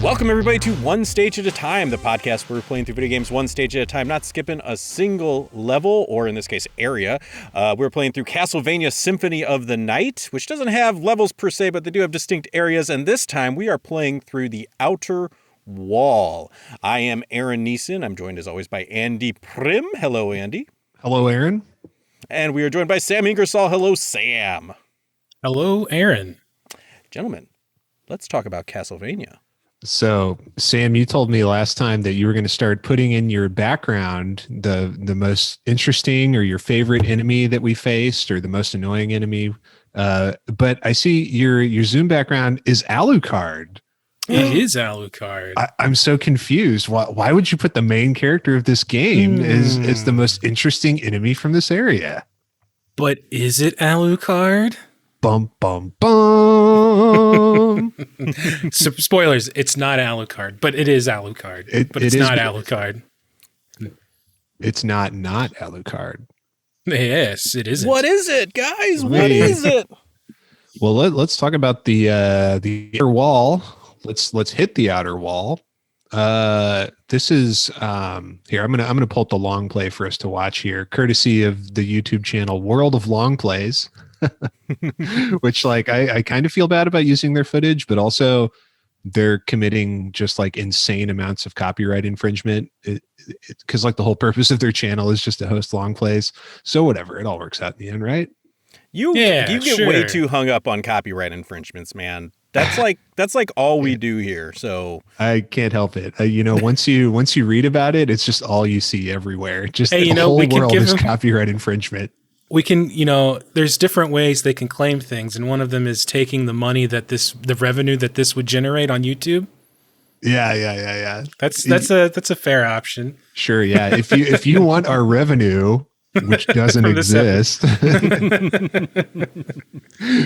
Welcome, everybody, to One Stage at a Time, the podcast where we're playing through video games one stage at a time, not skipping a single level, or in this case, area. We're playing through Castlevania Symphony of the Night, which doesn't have levels per se, but they do have distinct areas, and this time we are playing through the Outer Wall. I am Aaron Neeson. I'm joined, as always, by Andy Prim. Hello, Andy. Hello, Aaron. And we are joined by Sam Ingersoll. Hello, Sam. Hello, Aaron. Gentlemen, let's talk about Castlevania. So, Sam, you told me last time that you were going to start putting in your background the most interesting or your favorite enemy that we faced or the most annoying enemy. But I see your Zoom background is Alucard. It is Alucard. I'm so confused. Why would you put the main character of this game as the most interesting enemy from this area? But is it Alucard? Bum, bum, bum. So, spoilers, it's not Alucard, but it is Alucard. It's not Alucard. It's not Alucard. Yes, it isn't. What is it, guys? What is it? Well, let's talk about the outer wall. Let's hit the outer wall. This is here. I'm gonna pull up the long play for us to watch here, courtesy of the YouTube channel World of Long Plays. Which, like, I kind of feel bad about using their footage, but also they're committing just like insane amounts of copyright infringement because like the whole purpose of their channel is just to host long plays. So whatever, it all works out in the end, right? You get way too hung up on copyright infringements, man. That's like all we do here. So I can't help it. Once you read about it, it's just all you see everywhere. Just hey, the whole world is copyright infringement. We can, there's different ways they can claim things, and one of them is taking the money the revenue that this would generate on YouTube. Yeah. That's a fair option. Sure, yeah. If you want our revenue, which doesn't exist,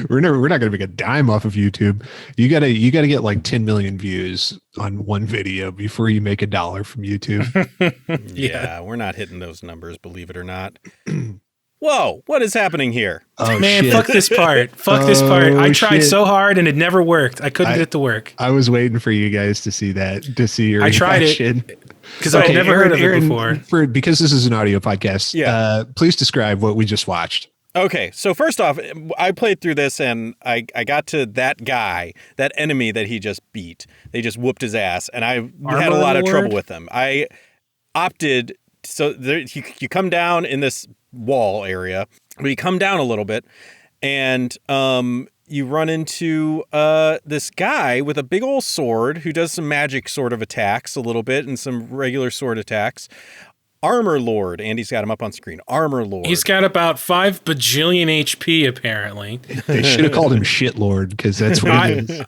we're not going to make a dime off of YouTube. You gotta get like 10 million views on one video before you make $1 from YouTube. Yeah, we're not hitting those numbers, believe it or not. Whoa, what is happening here? Oh, man, shit. Fuck this part. I tried so hard and it never worked. I couldn't get it to work. I was waiting for you guys to see that, to see your reaction. I tried it because I'd never heard of it before. Because this is an audio podcast, please describe what we just watched. Okay, so first off, I played through this and I got to that guy, that enemy that he just beat. They just whooped his ass, and I had a lot of trouble with him. I opted, so you come down in this wall area, but you come down a little bit and you run into this guy with a big old sword who does some magic sort of attacks a little bit and some regular sword attacks. Armor Lord. Andy's got him up on screen. Armor Lord. He's got about 5 bajillion HP, apparently. They should have called him Shit Lord, because that's what it is.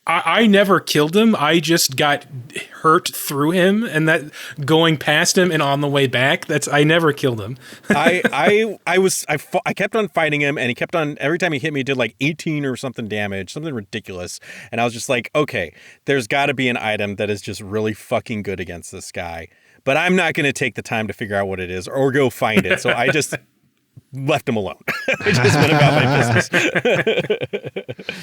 I never killed him. I just got hurt through him, and that going past him and on the way back. I never killed him. I kept on fighting him, and he kept on, every time he hit me, he did like 18 or something damage, something ridiculous. And I was just like, okay, there's got to be an item that is just really fucking good against this guy. But I'm not going to take the time to figure out what it is or go find it. So I just left him alone. I just went about my business.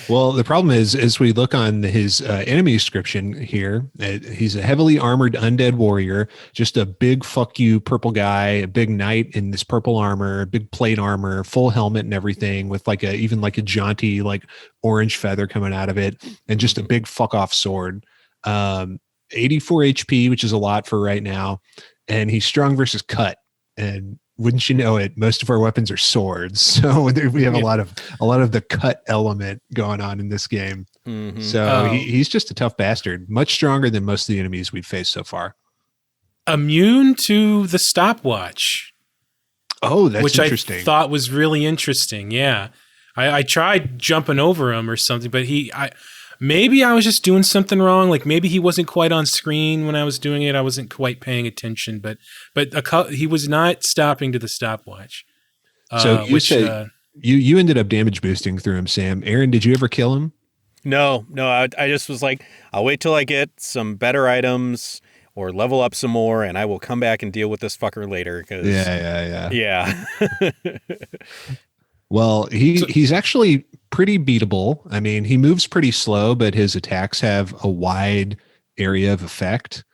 Well, the problem is, as we look on his enemy description here, he's a heavily armored undead warrior, just a big fuck you purple guy, a big knight in this purple armor, big plate armor, full helmet and everything, with even a jaunty like orange feather coming out of it, and just a big fuck off sword. 84 HP, which is a lot for right now, and he's strong versus cut, and wouldn't you know it, most of our weapons are swords, so we have a lot of the cut element going on in this game. Mm-hmm. So he's just a tough bastard, much stronger than most of the enemies we've faced so far. Immune to the stopwatch. Oh, that's which interesting. I thought was really interesting. Yeah, I tried jumping over him or something, but maybe I was just doing something wrong. Like maybe he wasn't quite on screen when I was doing it. I wasn't quite paying attention, but he was not stopping to the stopwatch. So you ended up damage boosting through him, Sam. Aaron, did you ever kill him? No. I just was like, I'll wait till I get some better items or level up some more, and I will come back and deal with this fucker later. Yeah. Well, he's actually pretty beatable. I mean, he moves pretty slow, but his attacks have a wide area of effect.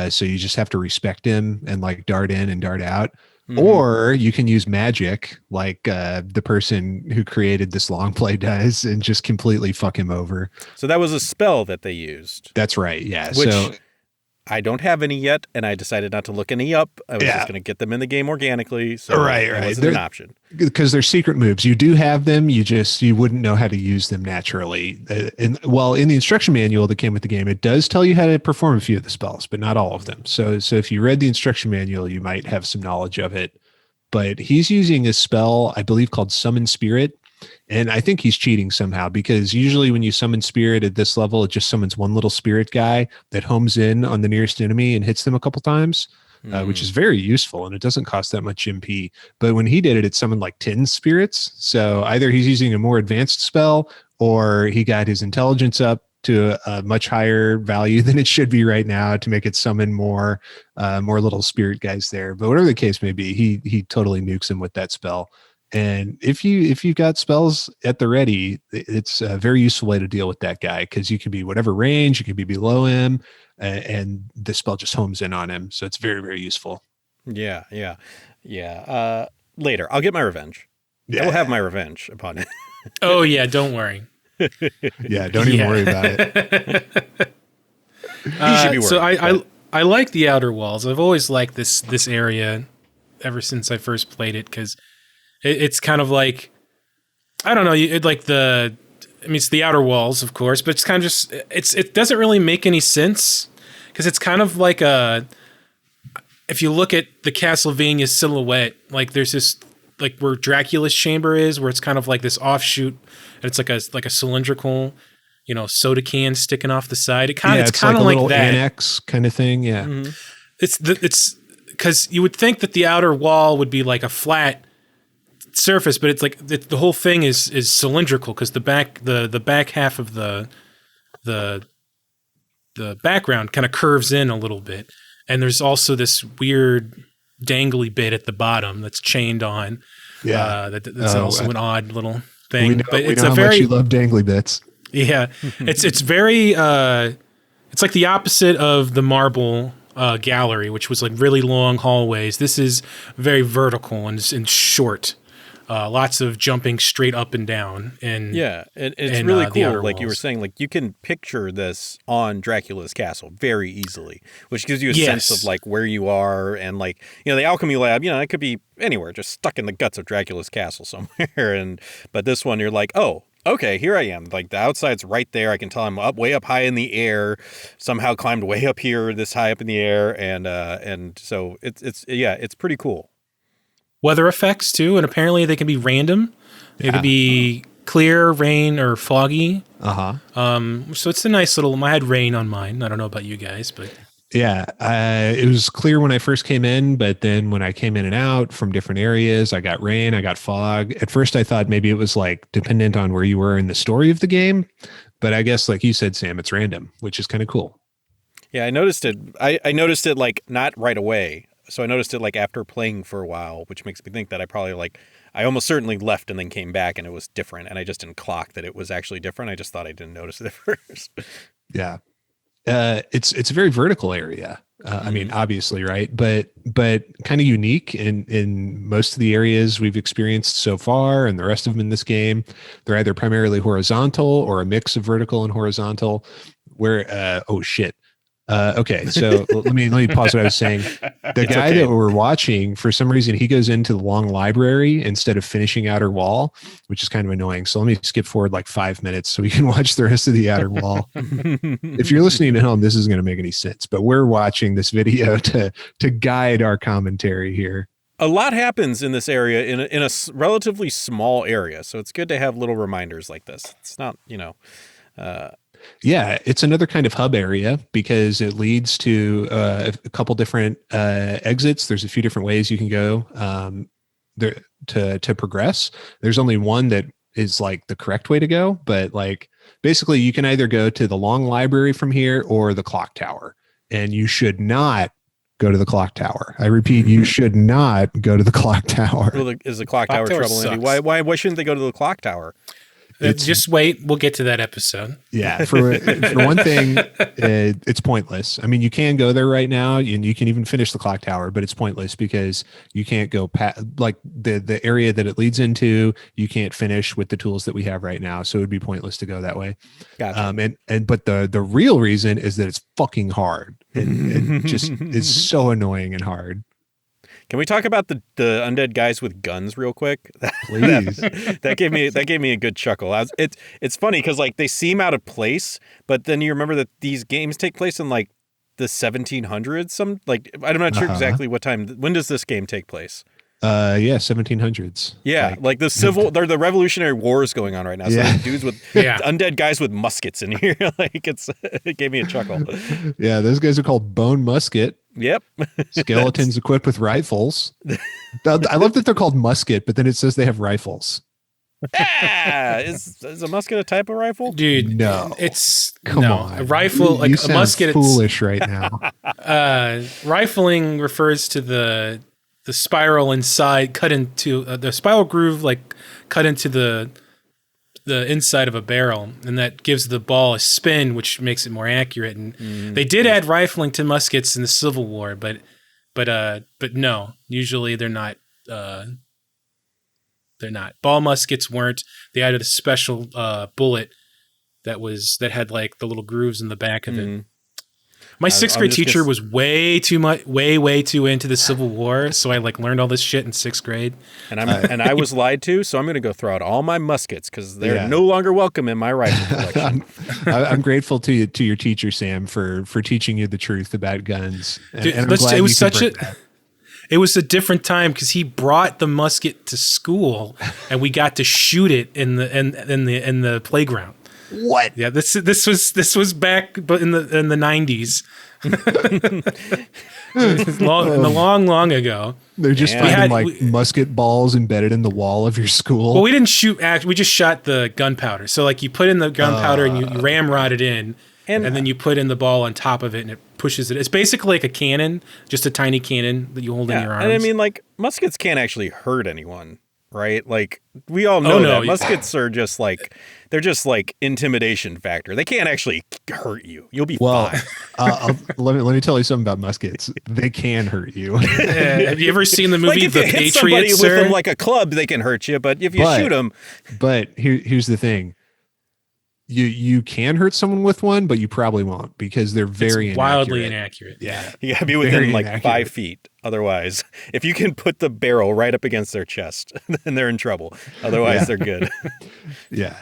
So you just have to respect him and like dart in and dart out. Mhm. Or you can use magic like the person who created this long play does and just completely fuck him over. So that was a spell that they used. That's right. Yeah. Which so I don't have any yet, and I decided not to look any up. I was just going to get them in the game organically. So right. It wasn't an option. Because they're secret moves. You do have them. You wouldn't know how to use them naturally. In the instruction manual that came with the game, it does tell you how to perform a few of the spells, but not all of them. So if you read the instruction manual, you might have some knowledge of it. But he's using a spell, I believe, called Summon Spirit. And I think he's cheating somehow, because usually when you summon spirit at this level, it just summons one little spirit guy that homes in on the nearest enemy and hits them a couple times, which is very useful. And it doesn't cost that much MP. But when he did it, it summoned like 10 spirits. So either he's using a more advanced spell, or he got his intelligence up to a much higher value than it should be right now to make it summon more little spirit guys there. But whatever the case may be, he totally nukes him with that spell. And if you've got spells at the ready, it's a very useful way to deal with that guy, because you can be whatever range, you can be below him, and the spell just homes in on him. So it's very, very useful. Yeah. Later, I'll get my revenge. Yeah. I will have my revenge upon it. Oh yeah, don't worry. Yeah, don't even worry about it. You should be worried. So I like the Outer Walls. I've always liked this area ever since I first played it, because it's kind of like, I don't know, it's the Outer Walls, of course, but it's kind of just, it doesn't really make any sense, because it's kind of like if you look at the Castlevania silhouette, like there's this, like where Dracula's chamber is, where it's kind of like this offshoot, and it's like a cylindrical, soda can sticking off the side. It's kind of like little that annex kind of thing. Yeah. Mm-hmm. It's because you would think that the outer wall would be like a flat surface, but it's like the whole thing is cylindrical, because the back half of the background kind of curves in a little bit, and there's also this weird dangly bit at the bottom that's chained on. Yeah, that's also an odd little thing. It's how much you love dangly bits. Yeah, it's very it's like the opposite of the marble gallery, which was like really long hallways. This is very vertical and short. Lots of jumping straight up and down. And it's really cool. Like you were saying, like you can picture this on Dracula's castle very easily, which gives you a sense of like where you are. And like, the alchemy lab, it could be anywhere, just stuck in the guts of Dracula's castle somewhere. But this one, you're like, oh, okay, here I am. Like the outside's right there. I can tell I'm way up high in the air, somehow climbed way up here, this high up in the air. And so it's pretty cool. Weather effects too, and apparently they can be random. It could be clear, rain, or foggy. So it's a nice little. I had rain on mine. I don't know about you guys, but yeah, it was clear when I first came in, but then when I came in and out from different areas, I got rain, I got fog. At first, I thought maybe it was like dependent on where you were in the story of the game, but I guess, like you said, Sam, it's random, which is kind of cool. Yeah, I noticed it. I noticed it like not right away. So I noticed it like after playing for a while, which makes me think that I almost certainly left and then came back and it was different. And I just didn't clock that it was actually different. I just thought I didn't notice it at first. Yeah. It's a very vertical area. I mean, obviously, right. But kind of unique in most of the areas we've experienced so far, and the rest of them in this game. They're either primarily horizontal or a mix of vertical and horizontal, where, okay, so let me pause what I was saying. The guy that we're watching, for some reason, he goes into the long library instead of finishing Outer Wall, which is kind of annoying. So let me skip forward like 5 minutes so we can watch the rest of the Outer Wall. If you're listening at home, this isn't going to make any sense, but we're watching this video to guide our commentary here. A lot happens in this area in a relatively small area, so it's good to have little reminders like this. It's not, Yeah, it's another kind of hub area because it leads to a couple different exits. There's a few different ways you can go there to progress. There's only one that is like the correct way to go, but like basically you can either go to the long library from here or the clock tower, and you should not go to the clock tower. I repeat, you should not go to the clock tower. Well, is the clock tower trouble, Andy? Why shouldn't they go to the clock tower? Just wait. We'll get to that episode. Yeah. For one thing, it's pointless. I mean, you can go there right now and you can even finish the clock tower, but it's pointless because you can't go like the area that it leads into. You can't finish with the tools that we have right now. So it would be pointless to go that way. Gotcha. But the real reason is that it's fucking hard. It just is so annoying and hard. Can we talk about the undead guys with guns real quick? Please. that gave me a good chuckle. It's funny because like they seem out of place, but then you remember that these games take place in like the 1700s. I'm not sure exactly what time. When does this game take place? 1700s. Yeah, like the Revolutionary War is going on right now. So there's dudes with undead guys with muskets in here. Like it gave me a chuckle. Yeah, those guys are called Bone Musket. Yep. Skeletons equipped with rifles. I love that they're called musket, but then it says they have rifles. Yeah, is a musket a type of rifle? Dude, no. Come on. A rifle, like you a musket. Foolish right now. Rifling refers to the spiral inside, cut into the spiral groove, like cut into the inside of a barrel, and that gives the ball a spin, which makes it more accurate. And they did add rifling to muskets in the Civil War, but no, usually they're not. They're not. Ball muskets weren't. They added a special bullet that had like the little grooves in the back of it. My sixth grade teacher was way too into the Civil War, so I like learned all this shit in sixth grade. And I was lied to, so I'm going to go throw out all my muskets because they're no longer welcome in my rifle collection. I'm grateful to your teacher, Sam, for teaching you the truth about guns. Dude, it was a different time because he brought the musket to school, and we got to shoot it in the playground. What? Yeah, this was back, but in the 90s, long ago. They're just finding musket balls embedded in the wall of your school. Well, we didn't shoot. We just shot the gunpowder. So like you put in the gunpowder and you ramrod it in, and then you put in the ball on top of it, and it pushes it. It's basically like a cannon, just a tiny cannon that you hold in your arms. And I mean, like muskets can't actually hurt anyone. Right? Like we all know that muskets are just like, they're just like intimidation factor. They can't actually hurt you. You'll be fine. Let me tell you something about muskets. They can hurt you. Have you ever seen the movie like if The you hit Patriot? Somebody with them like a club, they can hurt you. But if you shoot them, but here's the thing. You can hurt someone with one, but you probably won't because they're wildly inaccurate. Yeah. You gotta be within like 5 feet. Otherwise, if you can put the barrel right up against their chest, then they're in trouble. Otherwise, they're good. Yeah.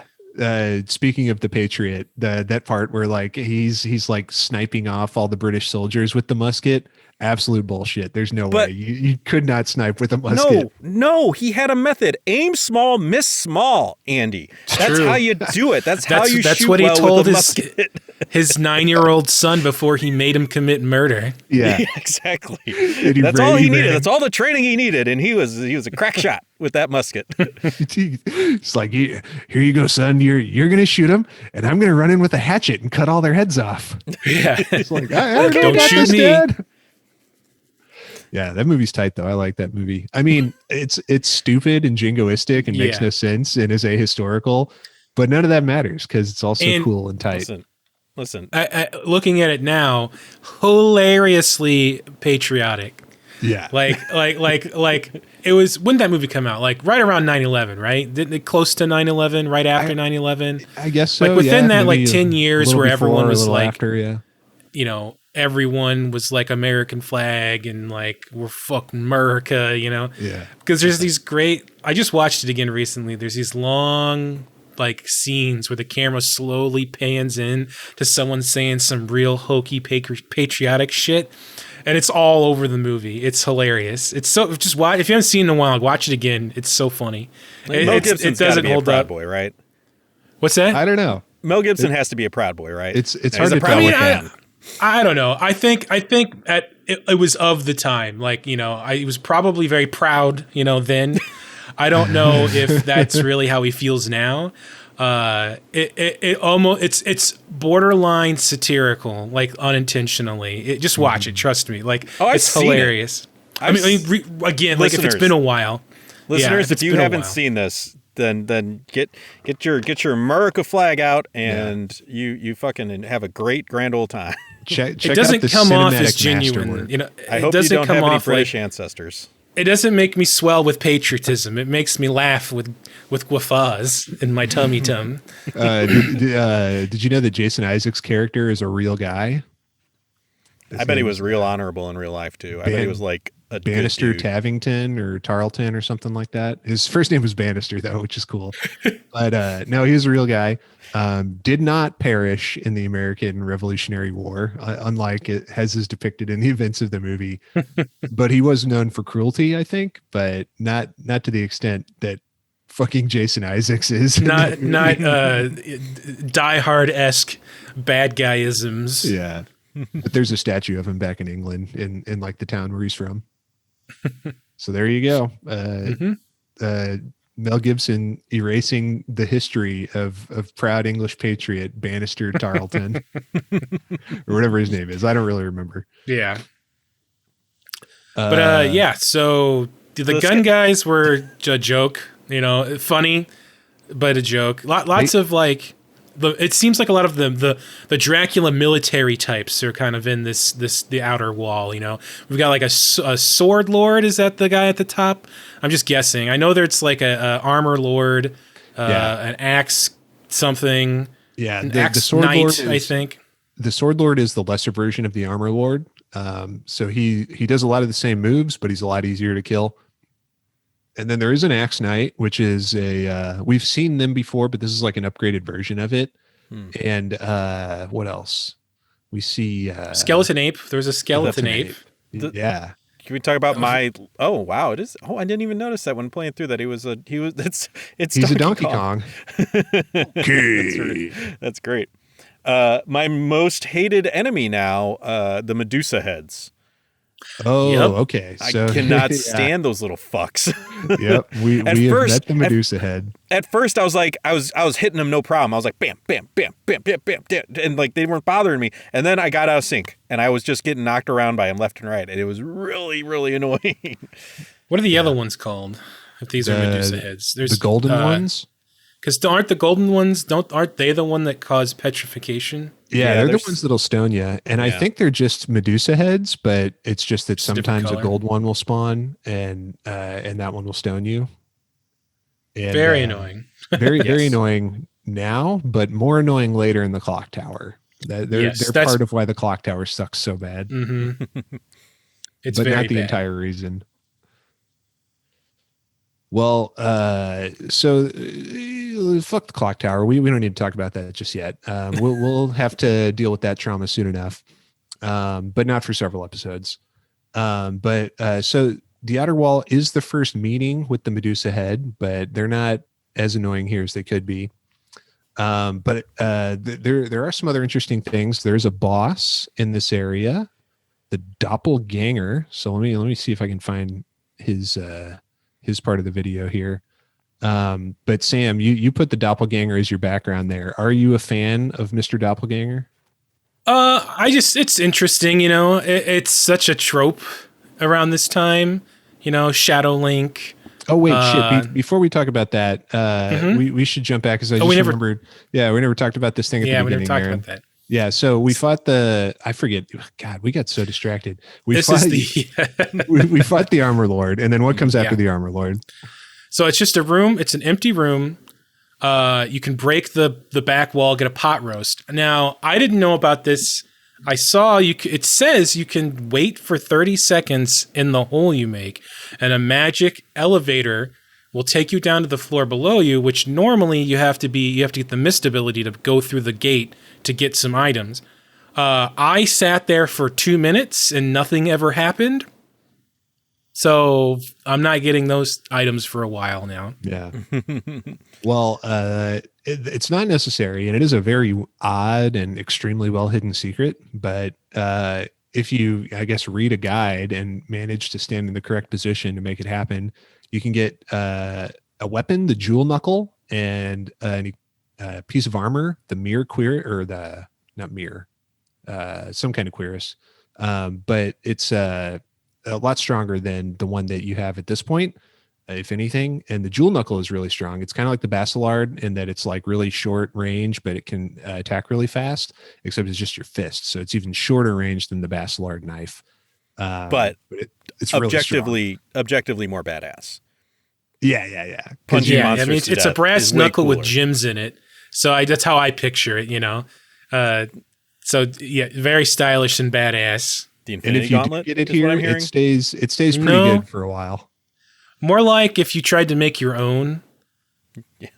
Speaking of the Patriot, that part where like he's like sniping off all the British soldiers with the musket. Absolute bullshit. There's no way. You could not snipe with a musket. No, he had a method. Aim small, miss small, Andy. That's how you do it. That's how you shoot what he well told with a musket. his 9-year-old son before he made him commit murder. Yeah, exactly. That's all he needed. That's all the training he needed, and he was a crack shot with that musket. It's like, here you go, son. You're gonna shoot him, and I'm gonna run in with a hatchet and cut all their heads off. Yeah, it's like don't shoot me. Dad. Yeah, that movie's tight though. I like that movie. I mean, it's stupid and jingoistic and makes no sense and is ahistorical, but none of that matters because it's also cool and tight. Listen. I, looking at it now, hilariously patriotic. Yeah, like it was. When did that movie come out? Like right around 9/11, right? Didn't it close to 9/11? Right after 9/11? I guess so. Like within that, like 10 years, where everyone was like, after, you know. Everyone was like American flag and like we're fucking America, you know? Yeah. Because there's these great, I just watched it again recently. There's these long like scenes where the camera slowly pans in to someone saying some real hokey patriotic shit. And it's all over the movie. It's hilarious. It's so, just watch, if you haven't seen it in a while, watch it again. It's so funny. Mel Gibson's it doesn't hold up. Boy, right? What's that? I don't know. Mel Gibson has to be a proud boy, right? It's hard to tell with that. I don't know. I think it was of the time. Like, you know, he was probably very proud, you know, then. I don't know if that's really how he feels now. It's borderline satirical, like unintentionally. Just watch it, trust me. Like it's hilarious. Again, like if it's been a while. Listeners, if you haven't seen this, then get your America flag out, and you fucking have a great grand old time. Check It doesn't out the come off as cinematic genuine. masterwork. You know, I it hope you doesn't don't come have any off British like, ancestors. it doesn't make me swell with patriotism. It makes me laugh with guffaws in my tummy tum. Did you know that Jason Isaacs' character is a real guy? I bet he was real honorable in real life too. I bet he was like a Bannister good dude. Tavington or Tarleton or something like that. His first name was Bannister though, which is cool. But no, he was a real guy. Did not perish in the American Revolutionary War, unlike it as is depicted in the events of the movie. But he was known for cruelty, I think, but not to the extent that fucking Jason Isaacs is. Not Die Hard-esque bad guyisms. Yeah. But there's a statue of him back in England in like the town where he's from. So there you go. Mel Gibson erasing the history of proud English patriot Bannister Tarleton or whatever his name is. I don't really remember. Yeah. But yeah, so the gun guys were a joke, you know, funny, but a joke. Lots of like, it seems like a lot of the Dracula military types are kind of in the outer wall. You know, we've got like a sword lord. Is that the guy at the top? I'm just guessing. I know there's like a armor lord, an axe something. Yeah, the sword knight, lord I think. The sword lord is the lesser version of the armor lord. So he does a lot of the same moves, but he's a lot easier to kill. And then there is an axe knight, which is we've seen them before, but this is like an upgraded version of it. And what else? We see skeleton ape. There's a skeleton ape. Yeah. Can we talk about oh wow, it is. Oh, I didn't even notice that when playing through that he's a Donkey Kong. That's great. My most hated enemy now, the Medusaheads. Oh, yep. Okay. So, I cannot stand those little fucks. Yep, we have met the Medusa head. At first, I was like, I was hitting them no problem. I was like, bam, bam, bam, bam, bam, bam, bam, and like they weren't bothering me. And then I got out of sync, and I was just getting knocked around by them left and right, and it was really, really annoying. What are the other ones called? If these are Medusa heads, there's the golden ones. Because aren't the golden ones? Aren't they the one that cause petrification? Yeah, they're the ones that'll stone you, and I think they're just Medusa heads, but it's just that sometimes a gold one will spawn, and that one will stone you. And, very annoying. Very annoying now, but more annoying later in the clock tower. They're part of why the clock tower sucks so bad. Mm-hmm. It's but very not the bad. entire reason. Well, so fuck the clock tower. We don't need to talk about that just yet. We'll have to deal with that trauma soon enough, but not for several episodes. So the outer wall is the first meeting with the Medusa head, but they're not as annoying here as they could be. But there are some other interesting things. There's a boss in this area, the doppelgänger. So let me see if I can find his part of the video here. But Sam, you put the doppelganger as your background there. Are you a fan of Mr. Doppelganger? It's interesting, you know, it's such a trope around this time, you know, Shadow Link. Oh wait, shit. Before we talk about that, we should jump back because I just remembered. Yeah, we never talked about this thing at the beginning. Yeah, we never talked about that. Yeah, so we fought I forget. God, we got so distracted. We fought the Armor Lord, and then what comes after the Armor Lord? So it's just a room. It's an empty room. You can break the back wall, get a pot roast. Now, I didn't know about this. I saw it says you can wait for 30 seconds in the hole you make, and a magic elevator will take you down to the floor below you, which normally you have to get the mist ability to go through the gate to get some items. I sat there for 2 minutes and nothing ever happened. So I'm not getting those items for a while now. Yeah. Well, it's not necessary, and it is a very odd and extremely well hidden secret. But if you, I guess, read a guide and manage to stand in the correct position to make it happen, you can get a weapon, the jewel knuckle, and a piece of armor, the mirror some kind of cuirass. But it's a lot stronger than the one that you have at this point. if anything. And the Jewel Knuckle is really strong. It's kind of like the Basilard in that it's like really short range, but it can attack really fast, except it's just your fist. So it's even shorter range than the Basilard knife. But it's objectively more badass. Yeah. Punching I monsters mean, to it's a death brass is way knuckle with cooler. gems in it. So that's how I picture it, you know. So yeah, very stylish and badass. The And Infinity if you Gauntlet get it is what I'm here, hearing. it stays pretty No. good for a while. More like if you tried to make your own,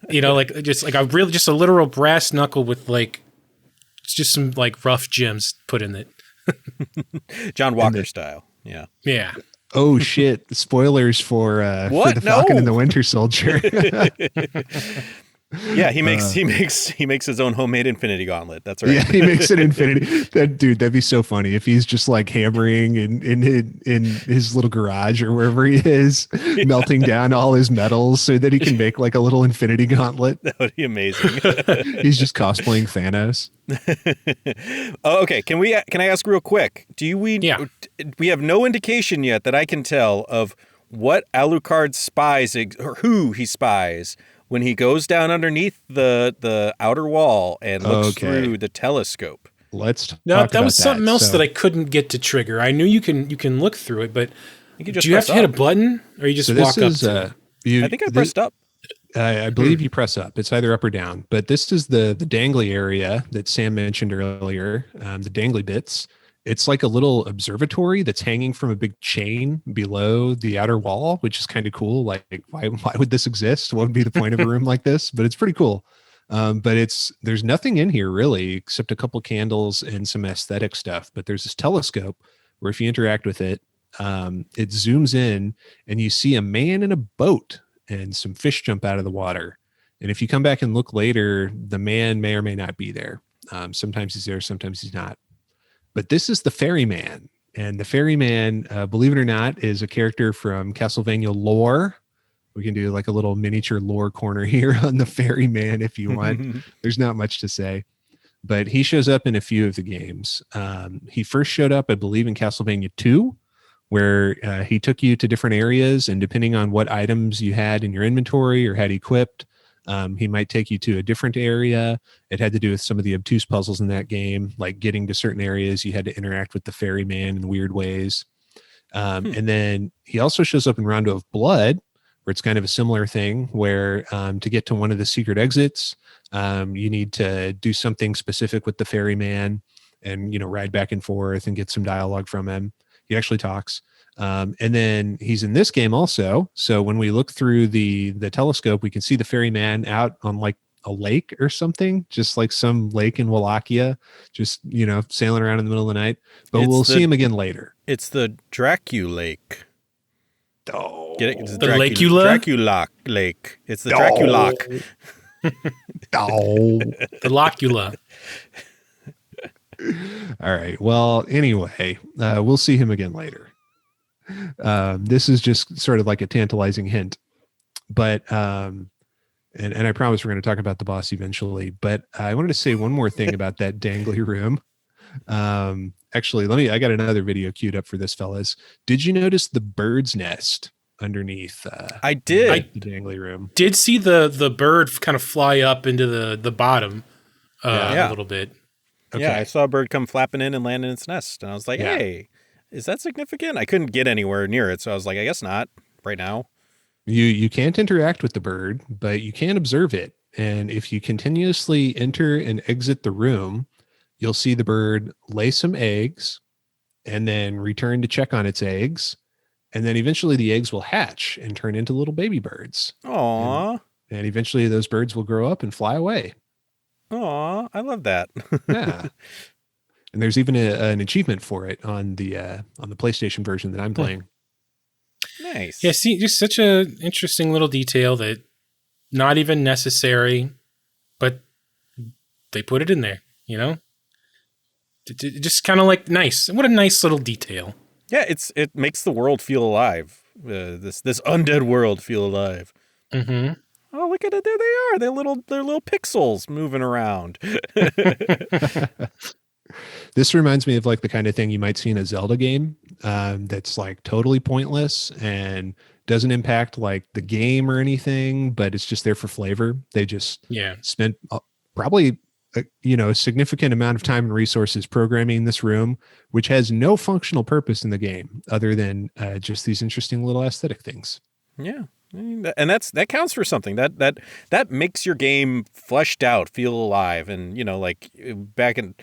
you know, like just a literal brass knuckle with like just some like rough gems put in it. John Walker style. Yeah. Yeah. Oh shit! Spoilers for What? the Falcon No. and the Winter Soldier. Yeah, he makes his own homemade Infinity Gauntlet. That's right. Yeah, he makes an infinity. That'd be so funny if he's just like hammering in his little garage or wherever he is, melting down all his metals so that he can make like a little infinity gauntlet. That would be amazing. He's just cosplaying Thanos. Oh, okay. Can I ask real quick? We have no indication yet that I can tell of what Alucard spies or who he spies when he goes down underneath the outer wall and looks through the telescope. Let's talk No, that about was something else that I couldn't get to trigger. I knew you can look through it, but do you have to hit a button or you just walk up to it? I think I pressed up. I believe you press up. It's either up or down. But this is the dangly area that Sam mentioned earlier, the dangly bits. It's like a little observatory that's hanging from a big chain below the outer wall, which is kind of cool. Like, why would this exist? What would be the point of a room like this? But it's pretty cool. But there's nothing in here really, except a couple candles and some aesthetic stuff. But there's this telescope where if you interact with it, it zooms in and you see a man in a boat and some fish jump out of the water. And if you come back and look later, the man may or may not be there. Sometimes he's there, sometimes he's not. But this is the Ferryman. And the Ferryman, believe it or not, is a character from Castlevania lore. We can do like a little miniature lore corner here on the Ferryman if you want. There's not much to say. But he shows up in a few of the games. He first showed up, I believe, in Castlevania 2, where he took you to different areas. And depending on what items you had in your inventory or had equipped, he might take you to a different area. It had to do with some of the obtuse puzzles in that game, like getting to certain areas. You had to interact with the Ferryman in weird ways. And then he also shows up in Rondo of Blood, where it's kind of a similar thing, where to get to one of the secret exits, you need to do something specific with the Ferryman and, you know, ride back and forth and get some dialogue from him. He actually talks. And then he's in this game also. So when we look through the telescope, we can see the Ferryman out on like a lake or something, just like some lake in Wallachia, just, you know, sailing around in the middle of the night. But we'll see him again later. It's the Dracula Lake. Oh, Get it? It's the Lacula? Dracula Lake. It's the Dracula. Oh. The Locula. All right. Well, anyway, we'll see him again later. This is just sort of like a tantalizing hint, but and I promise we're going to talk about the boss eventually. But I wanted to say one more thing about that dangly room. Actually, I got another video queued up for this, fellas. Did you notice the bird's nest underneath? I did. The dangly room. Did see the bird kind of fly up into the bottom a little bit. Okay. Yeah, I saw a bird come flapping in and land in its nest, and I was like, Yeah. "Hey, is that significant?" I couldn't get anywhere near it, so I was like, "I guess not right now." You can't interact with the bird, but you can observe it. And if you continuously enter and exit the room, you'll see the bird lay some eggs and then return to check on its eggs. And then eventually the eggs will hatch and turn into little baby birds. Aw, And eventually those birds will grow up and fly away. aw, I love that. Yeah. And there's even an achievement for it on the PlayStation version that I'm playing. Nice. Yeah, see, just such a interesting little detail that not even necessary, but they put it in there, you know? Just kind of like nice. What a nice little detail. Yeah, it makes the world feel alive. This undead world feel alive. Mm-hmm. Oh, look at it! There they are. They're little pixels moving around. This reminds me of like the kind of thing you might see in a Zelda game that's like totally pointless and doesn't impact like the game or anything, but it's just there for flavor. They just spent probably a significant amount of time and resources programming this room, which has no functional purpose in the game other than just these interesting little aesthetic things. Yeah. And that counts for something. That makes your game fleshed out, feel alive. And, like back in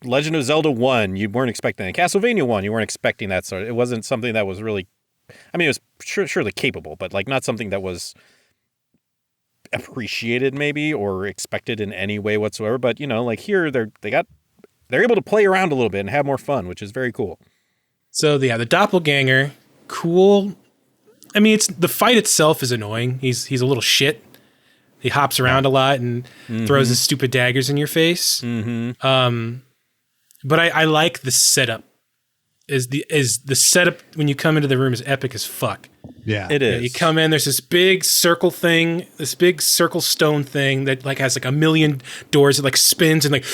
Legend of Zelda 1, you weren't expecting that. Castlevania 1, you weren't expecting that sort of. It wasn't something that was really, I mean, it was surely capable, but like not something that was appreciated maybe or expected in any way whatsoever. But, like here, they're able to play around a little bit and have more fun, which is very cool. So the doppelganger, cool. I mean, the fight itself is annoying. He's a little shit. He hops around a lot and throws his stupid daggers in your face. Mm-hmm. But I like the setup. Is the setup when you come into the room is epic as fuck. Yeah, it is. You come in, there's this big circle thing, this big circle stone thing that like has like a million doors. It like spins and like,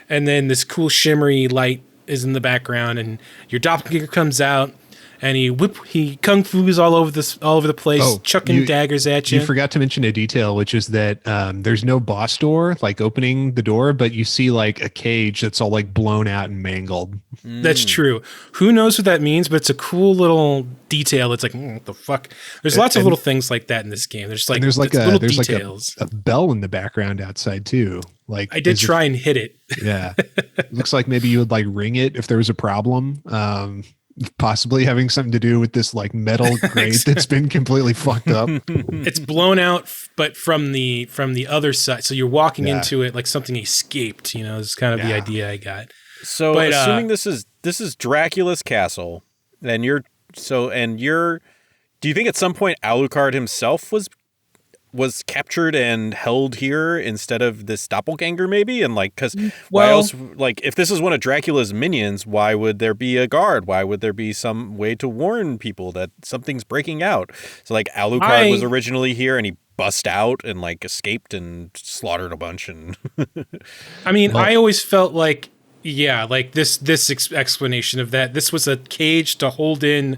and then this cool shimmery light is in the background, and your doppelganger comes out. And he kung fu's all over the place, chucking daggers at you. You forgot to mention a detail, which is that there's no boss door, like opening the door, but you see like a cage that's all like blown out and mangled. That's true. Who knows what that means? But it's a cool little detail. It's like, what the fuck? There's lots of little things like that in this game. There's little details. Like a bell in the background outside too. Like I did try and hit it. Yeah, looks like maybe you would like ring it if there was a problem. Possibly having something to do with this like metal grate that's been completely fucked up. It's blown out, but from the other side. So you're walking into it like something escaped. Is kind of the idea I got. So assuming this is Dracula's castle, and do you think at some point Alucard himself was captured and held here instead of this doppelganger maybe? And like, why else, like if this is one of Dracula's minions, why would there be a guard? Why would there be some way to warn people that something's breaking out? So like Alucard was originally here and he bust out and like escaped and slaughtered a bunch. And I mean, I always felt like, like this explanation of that, this was a cage to hold in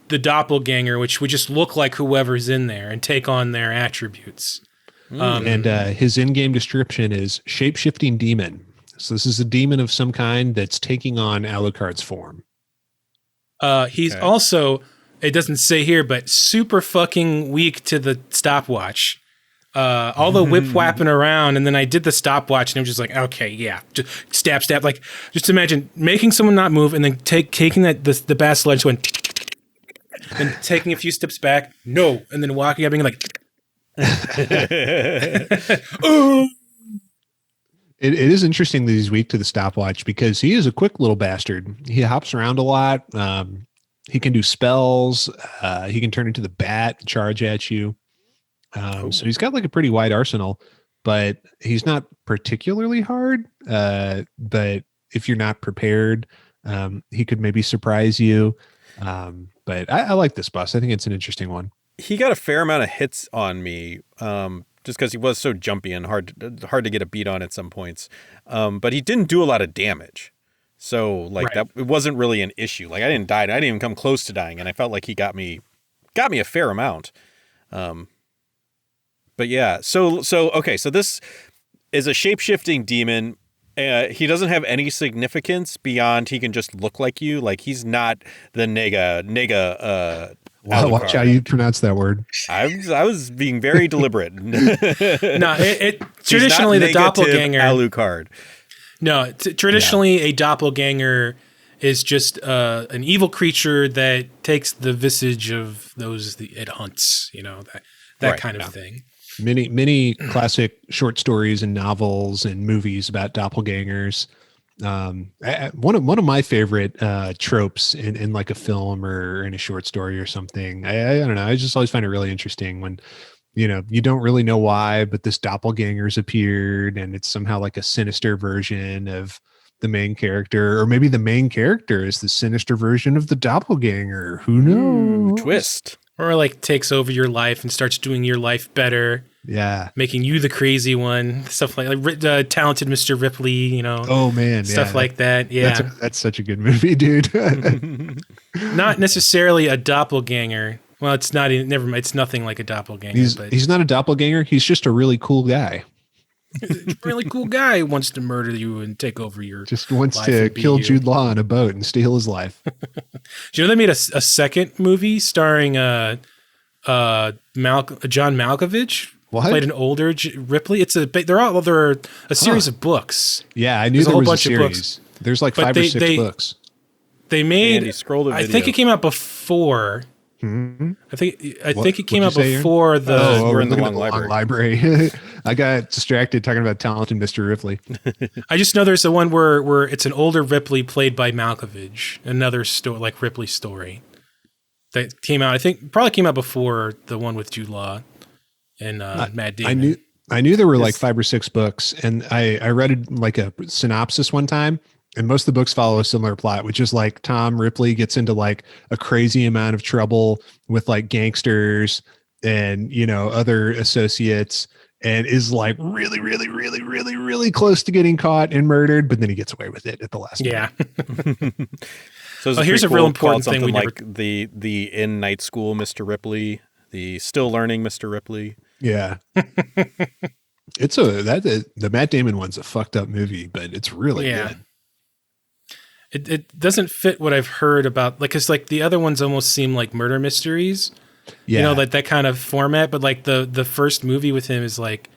the doppelganger, which would just look like whoever's in there and take on their attributes. And his in-game description is shape-shifting demon. So this is a demon of some kind that's taking on Alucard's form. He's also, it doesn't say here, but super fucking weak to the stopwatch. All the whip-whapping around, and then I did the stopwatch, and I'm just like, okay, yeah, just stab. Like, just imagine making someone not move, and then taking the bat sledge going, and taking a few steps back, no, and then walking up and like, oh. It is interesting that he's weak to the stopwatch because he is a quick little bastard. He hops around a lot. He can do spells. He can turn into the bat, charge at you. So he's got like a pretty wide arsenal, but he's not particularly hard. But if you're not prepared, he could maybe surprise you. But I like this boss. I think it's an interesting one. He got a fair amount of hits on me, just because he was so jumpy and hard to get a beat on at some points. But he didn't do a lot of damage. So like that, it wasn't really an issue. Like I didn't die. I didn't even come close to dying. And I felt like he got me a fair amount. But yeah, so this is a shape-shifting demon. He doesn't have any significance beyond he can just look like you. Like he's not the nega. Watch how you pronounce that word. I was being very deliberate. No, traditionally the doppelganger Alucard. No, traditionally a doppelganger is just an evil creature that takes the visage of those it hunts. That kind of thing. Many classic short stories and novels and movies about doppelgangers. One of my favorite tropes in like a film or in a short story or something. I don't know. I just always find it really interesting when you don't really know why, but this doppelganger's appeared and it's somehow like a sinister version of the main character, or maybe the main character is the sinister version of the doppelganger. Who knows? Twist. Or like takes over your life and starts doing your life better. Yeah. Making you the crazy one, stuff like talented Mr. Ripley, you know. Oh man, stuff like that. Yeah, that's such a good movie, dude. Not necessarily a doppelganger. Well, it's not. Never mind. It's nothing like a doppelganger. He's not a doppelganger. He's just a really cool guy. A really cool guy who wants to murder you and take over your. Just wants to kill Jude Law on a boat and steal his life. Do you know they made a second movie starring John Malkovich? What? Played an older Ripley. They're a series of books. Yeah, I knew there was a series. There's like 5 or 6 books. They made. Andy, scroll the video. I think it came out before. Mm-hmm. I think it came out before the. We're in the long library. I got distracted talking about talented Mr. Ripley. I just know there's the one where it's an older Ripley played by Malkovich, another story like Ripley story that came out. I think probably came out before the one with Jude Law and Matt Damon. I knew there were like 5 or 6 books, and I read like a synopsis one time. And most of the books follow a similar plot, which is like Tom Ripley gets into like a crazy amount of trouble with like gangsters and, you know, other associates, and is like really, really, really, really, really close to getting caught and murdered. But then he gets away with it at the last minute. So here's a real important thing. We like the in night school Mr. Ripley, the still learning Mr. Ripley. Yeah. The Matt Damon one's a fucked up movie, but it's really good. It doesn't fit what I've heard about, like, cause like the other ones almost seem like murder mysteries, you know, like that kind of format. But like the first movie with him is like,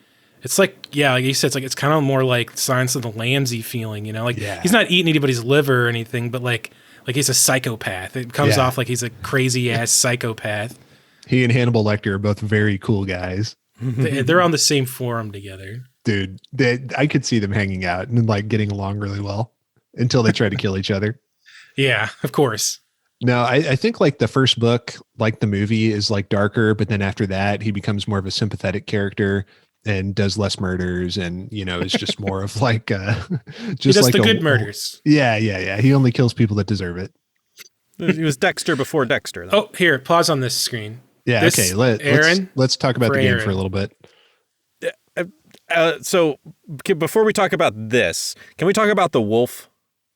it's like, yeah, like you said, it's kind of more like Silence of the Lambs-y feeling, you know, like he's not eating anybody's liver or anything, but like he's a psychopath. It comes off like he's a crazy ass psychopath. He and Hannibal Lecter are both very cool guys. They're on the same forum together. Dude, I could see them hanging out and like getting along really well. Until they try to kill each other. Yeah, of course. No, I think like the first book, like the movie, is like darker, but then after that, he becomes more of a sympathetic character and does less murders, and you know, it's just more of like just he does like the good murders. Yeah. He only kills people that deserve it. He was Dexter before Dexter, though. Oh, here, pause on this screen. Yeah, okay. Let's talk about the game for a little bit. So before we talk about this, can we talk about the wolf?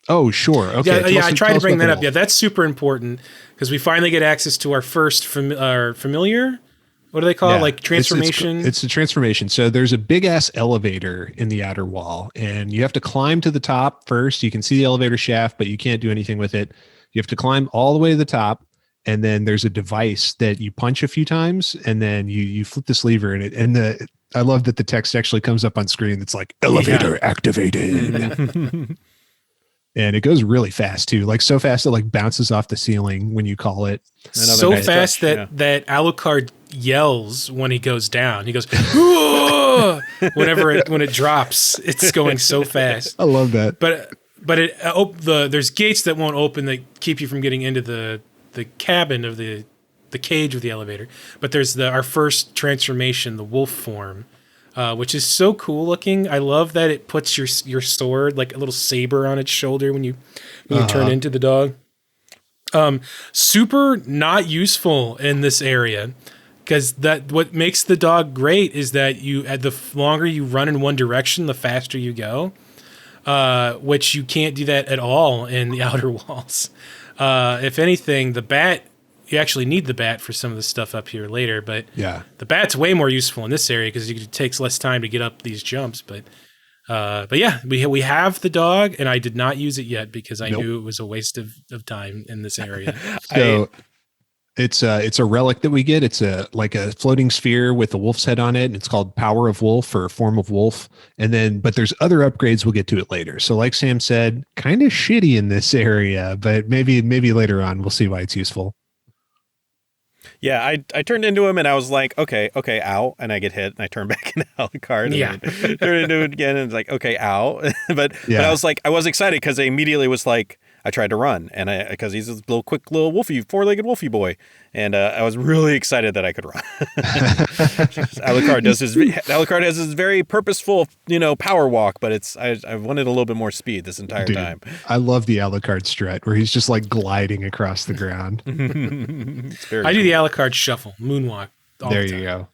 Oh, sure. Okay. Yeah, I tried to bring that up. Yeah, that's super important because we finally get access to our first familiar. What do they call it? Like transformation? It's a transformation. So there's a big ass elevator in the outer wall, and you have to climb to the top first. You can see the elevator shaft, but you can't do anything with it. You have to climb all the way to the top, and then there's a device that you punch a few times, and then you flip this lever in it. And I love that the text actually comes up on screen. It's like elevator activated. And it goes really fast too, like so fast it like bounces off the ceiling when you call it. So fast that Alucard yells when he goes down. He goes when it drops. It's going so fast. I love that. But there's gates that won't open that keep you from getting into the cabin of the cage of the elevator. But there's our first transformation, the wolf form. Which is so cool looking. I love that it puts your sword, like a little saber, on its shoulder when you turn into the dog. Super not useful in this area because what makes the dog great is that the longer you run in one direction, the faster you go. Which you can't do that at all in the outer walls. If anything, the bat. You actually need the bat for some of the stuff up here later, but the bat's way more useful in this area because it takes less time to get up these jumps. But yeah, we have the dog, and I did not use it yet because I knew it was a waste of time in this area. So it's a relic that we get. It's like a floating sphere with a wolf's head on it, and it's called Power of Wolf or Form of Wolf. But there's other upgrades. We'll get to it later. So like Sam said, kind of shitty in this area, but maybe later on we'll see why it's useful. Yeah, I turned into him and I was like, okay, ow, and I get hit and I turn back into Alucard and turn into it again and it's like, okay, ow, but I was like, I was excited because I immediately was like, I tried to run and because he's this little quick little wolfy, 4-legged wolfy boy, and I was really excited that I could run. Alucard has his very purposeful, power walk, but I wanted a little bit more speed this entire time. I love the Alucard strut where he's just like gliding across the ground. I do the Alucard shuffle, moonwalk. There you go.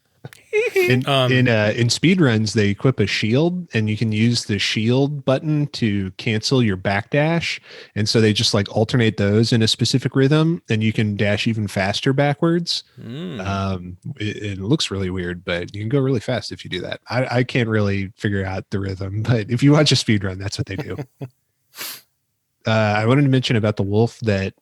In speed runs, they equip a shield, and you can use the shield button to cancel your backdash. And so they just like alternate those in a specific rhythm, and you can dash even faster backwards. It looks really weird, but you can go really fast if you do that. I can't really figure out the rhythm, but if you watch a speed run, that's what they do. I wanted to mention about the wolf that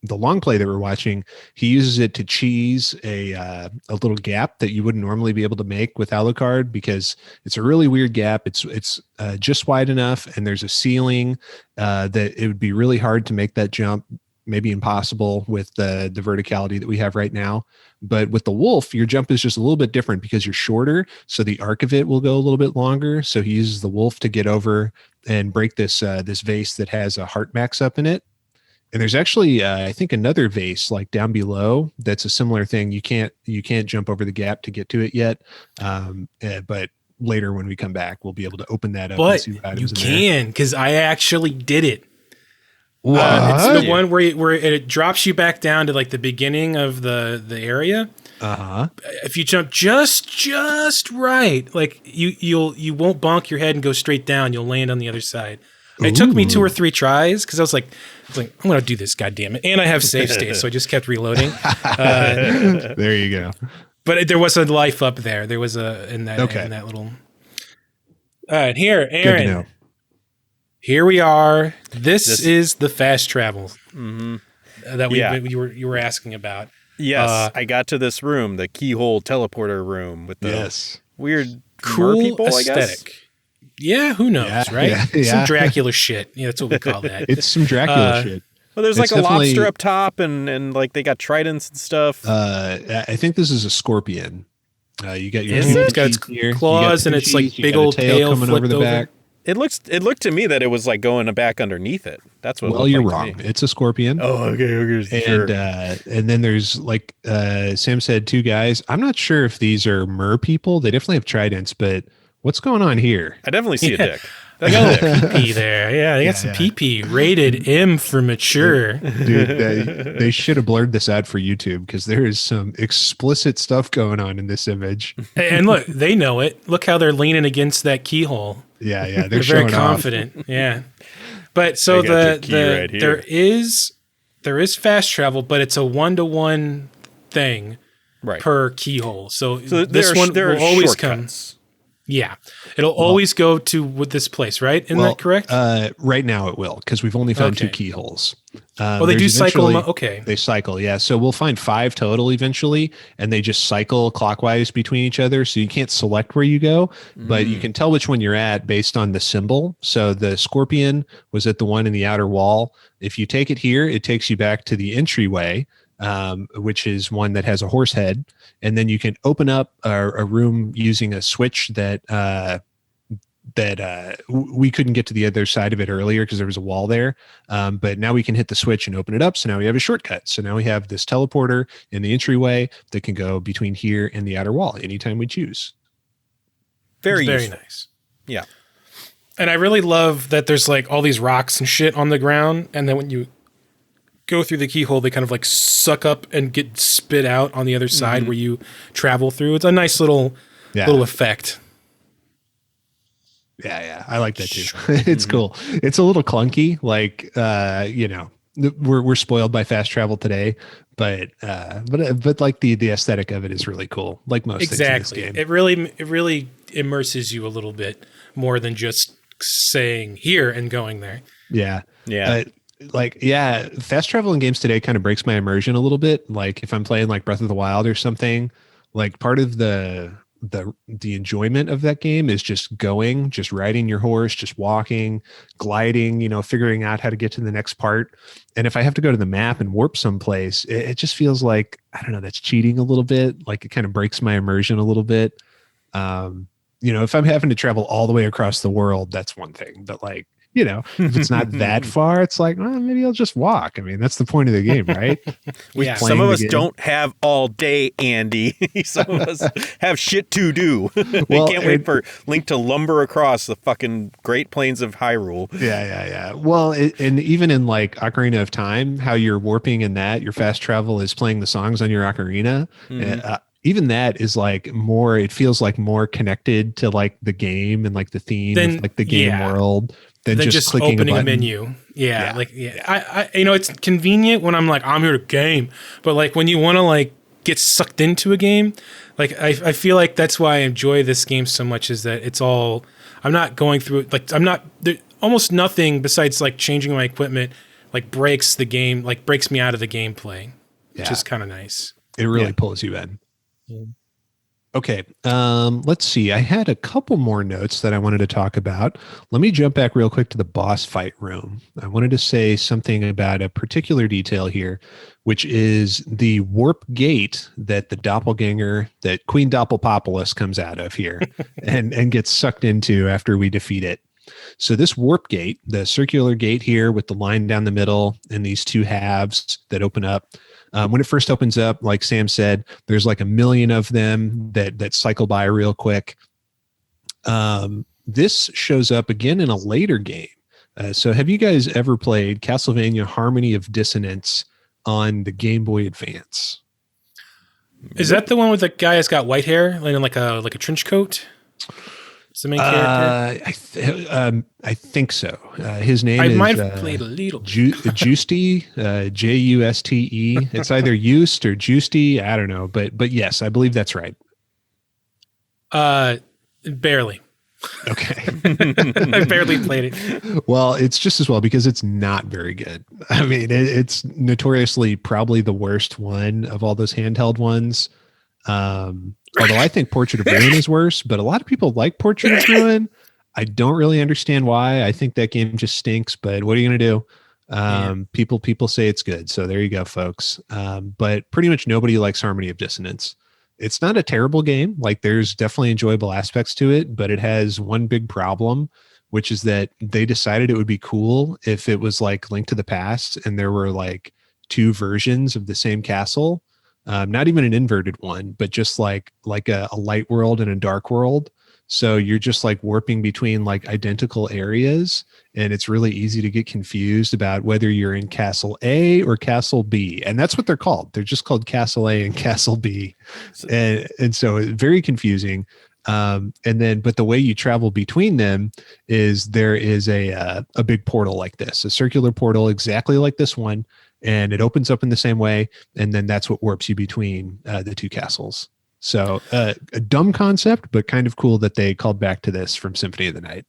the long play that we're watching, he uses it to cheese a little gap that you wouldn't normally be able to make with Alucard, because it's a really weird gap. It's just wide enough, and there's a ceiling that it would be really hard to make that jump, maybe impossible with the verticality that we have right now. But with the wolf, your jump is just a little bit different because you're shorter, so the arc of it will go a little bit longer. So he uses the wolf to get over and break this vase that has a heart max up in it. And there's actually, I think, another vase like down below that's a similar thing. You can't jump over the gap to get to it yet, but later when we come back, we'll be able to open that up. But and see what items you can, because I actually did it. What? It's the one where it drops you back down to like the beginning of the area. If you jump just right, like you won't bonk your head and go straight down. You'll land on the other side. It took me 2 or 3 tries because I was like, I'm going to do this, goddammit. And I have save states, so I just kept reloading. There you go. But there was a life up there. There was in that little. All right, here, Aaron. Good to know. Here we are. This is the fast travel that you were asking about. Yes, I got to this room, the keyhole teleporter room with the weird cool people, aesthetic. I guess. Yeah, who knows, right? Yeah. Some Dracula shit. Yeah, that's what we call that. It's some Dracula shit. Well, there's like a lobster up top, and like they got tridents and stuff. I think this is a scorpion. You got your it's got its claws and it's like big old tail coming over the back. It looked to me that it was like going back underneath it. That's what. Well, you're wrong. It's a scorpion. Oh, okay, sure. And then there's like Sam said, 2 guys. I'm not sure if these are mer people. They definitely have tridents, but what's going on here? I definitely see a dick. They got a pee there. Yeah, they got some pee. Rated M for mature. Dude, they should have blurred this out for YouTube because there is some explicit stuff going on in this image. And look, they know it. Look how they're leaning against that keyhole. Yeah, they're very confident. Yeah, but so there is fast travel, but it's a 1-to-1 thing per keyhole. So this one will always come. Yeah, it'll always go to this place, right? Isn't that correct? Right now it will, because we've only found 2 keyholes. They do cycle them. Okay. They cycle, yeah. So we'll find 5 total eventually, and they just cycle clockwise between each other. So you can't select where you go, but you can tell which one you're at based on the symbol. So the scorpion was at the one in the outer wall. If you take it here, it takes you back to the entryway, which is one that has a horse head. And then you can open up a room using a switch that we couldn't get to the other side of it earlier because there was a wall there. But now we can hit the switch and open it up. So now we have a shortcut. So now we have this teleporter in the entryway that can go between here and the outer wall anytime we choose. Very nice. Yeah. And I really love that there's like all these rocks and shit on the ground. And then when you go through the keyhole, they kind of like suck up and get spit out on the other side where you travel through. It's a nice little effect. Yeah, I like that too. It's cool. It's a little clunky, like we're spoiled by fast travel today, but like the aesthetic of it is really cool. Like most things in this game. It really immerses you a little bit more than just saying here and going there. Yeah. Fast travel in games today kind of breaks my immersion a little bit. Like if I'm playing like Breath of the Wild or something, like part of the enjoyment of that game is just riding your horse, just walking, gliding, figuring out how to get to the next part. And if I have to go to the map and warp someplace, it just feels like, I don't know, that's cheating a little bit. Like it kind of breaks my immersion a little bit. If I'm having to travel all the way across the world, that's one thing. But like, you know, if it's not that far, it's like, well, maybe I'll just walk. I mean, that's the point of the game, right? Some of us don't have all day, Andy. Some of us have shit to do. Well, can't wait for Link to lumber across the fucking Great Plains of Hyrule. Yeah. Well, and even in like Ocarina of Time, how you're warping in that, your fast travel is playing the songs on your ocarina. Even that is like more, it feels like more connected to like the game and like the theme of like the game world than just clicking opening a menu. I it's convenient when I'm like, I'm here to game, but like when you want to like get sucked into a game, like I feel like that's why I enjoy this game so much, is that it's all, I'm not going through it. Like I'm not there, almost nothing besides like changing my equipment, like breaks the game, like breaks me out of the gameplay, which is kind of nice. It really pulls you in. Okay, let's see. I had a couple more notes that I wanted to talk about. Let me jump back real quick to the boss fight room. I wanted to say something about a particular detail here, which is the warp gate that the doppelganger, that Queen Doppelpopulus comes out of here and gets sucked into after we defeat it. So this warp gate, the circular gate here with the line down the middle and these two halves that open up, when it first opens up, like Sam said, there's like a million of them that cycle by real quick. This shows up again in a later game. So have you guys ever played Castlevania Harmony of Dissonance on the Game Boy Advance? Is that the one with the guy that's got white hair, like in like a trench coat? Is the main character? I think so. His name I is might have played a little. Justy, Juste. It's either Just or Justy. I don't know, but yes, I believe that's right. Barely. Okay. I barely played it. Well, it's just as well because it's not very good. I mean, it's notoriously probably the worst one of all those handheld ones. Although I think Portrait of Ruin is worse, but a lot of people like Portrait of Ruin. I don't really understand why. I think that game just stinks, but what are you going to do? People say it's good. So there you go, folks. But pretty much nobody likes Harmony of Dissonance. It's not a terrible game. Like there's definitely enjoyable aspects to it, but it has one big problem, which is that they decided it would be cool if it was like Link to the Past and there were like two versions of the same castle. Not even an inverted one, but just like a light world and a dark world. So you're just like warping between like identical areas, and it's really easy to get confused about whether you're in Castle A or Castle B. And that's what they're called. They're just called Castle A and Castle B. And so it's very confusing. But the way you travel between them is there is a big portal like this, a circular portal exactly like this one. And it opens up in the same way. And then that's what warps you between the two castles. So a dumb concept, but kind of cool that they called back to this from Symphony of the Night.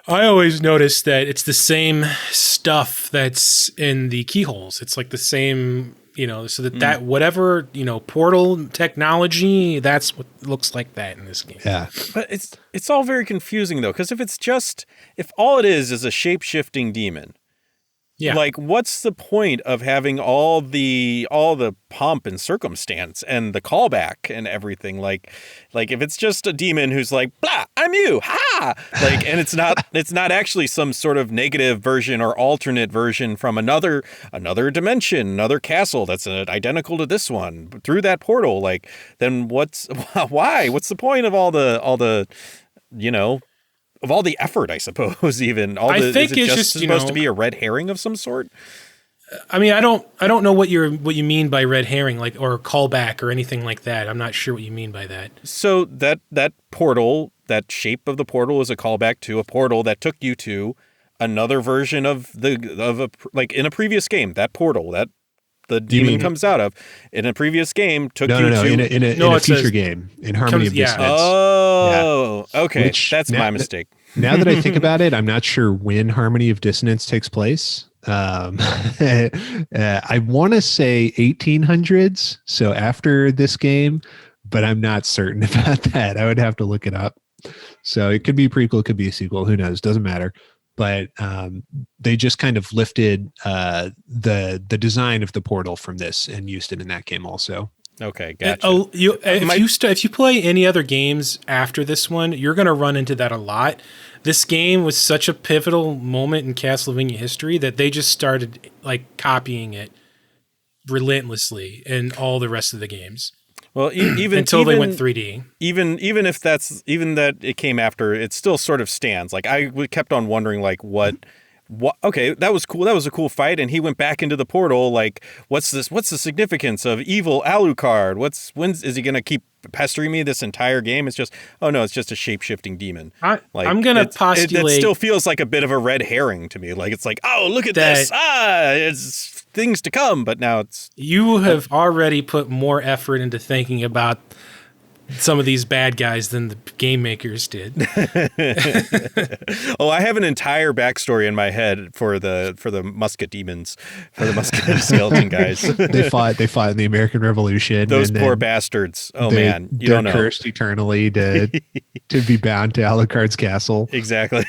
I always notice that it's the same stuff that's in the keyholes. It's like the same, so that whatever, portal technology, that's what looks like that in this game. Yeah. But it's all very confusing though, because if all it is a shape-shifting demon, like, what's the point of having all the pomp and circumstance and the callback and everything? Like if it's just a demon who's like, blah, I'm you, ha! Like, and it's not actually some sort of negative version or alternate version from another dimension, another castle that's identical to this one through that portal. Like, then what's the point of all the of all the effort, I suppose, even I think it's just supposed to be a red herring of some sort. I mean, I don't know what you mean by red herring, like, or callback or anything like that. I'm not sure what you mean by that. So that portal, that shape of the portal, is a callback to a portal that took you to another version like in a previous game. That portal that the demon comes out of in a previous game took you to in a future game in Harmony of Dissonance. Oh, okay, that's my mistake. Now that I think about it, I'm not sure when Harmony of Dissonance takes place. I want to say 1800s, so after this game, but I'm not certain about that. I would have to look it up. So it could be a prequel, it could be a sequel. Who knows? Doesn't matter. But they just kind of lifted the design of the portal from this and used it in that game also. Okay, gotcha. If you play any other games after this one, you're going to run into that a lot. This game was such a pivotal moment in Castlevania history that they just started like copying it relentlessly in all the rest of the games. Well, even until they went 3D. Even if that it came after, it still sort of stands. Like I kept on wondering, like what? Okay, that was cool. That was a cool fight, and he went back into the portal. Like, what's this? What's the significance of evil Alucard? When is he gonna keep pestering me this entire game? It's just, oh no, it's just a shape-shifting demon. I'm gonna postulate. It still feels like a bit of a red herring to me. Like it's like, oh, look at this. It's things to come. But now it's you have already put more effort into thinking about some of these bad guys than the game makers did. Oh, I have an entire backstory in my head for the musket demons, for the musket skeleton guys. They fought in the American Revolution. Those poor bastards. Oh man, you don't know. Cursed eternally to be bound to Alucard's castle. Exactly.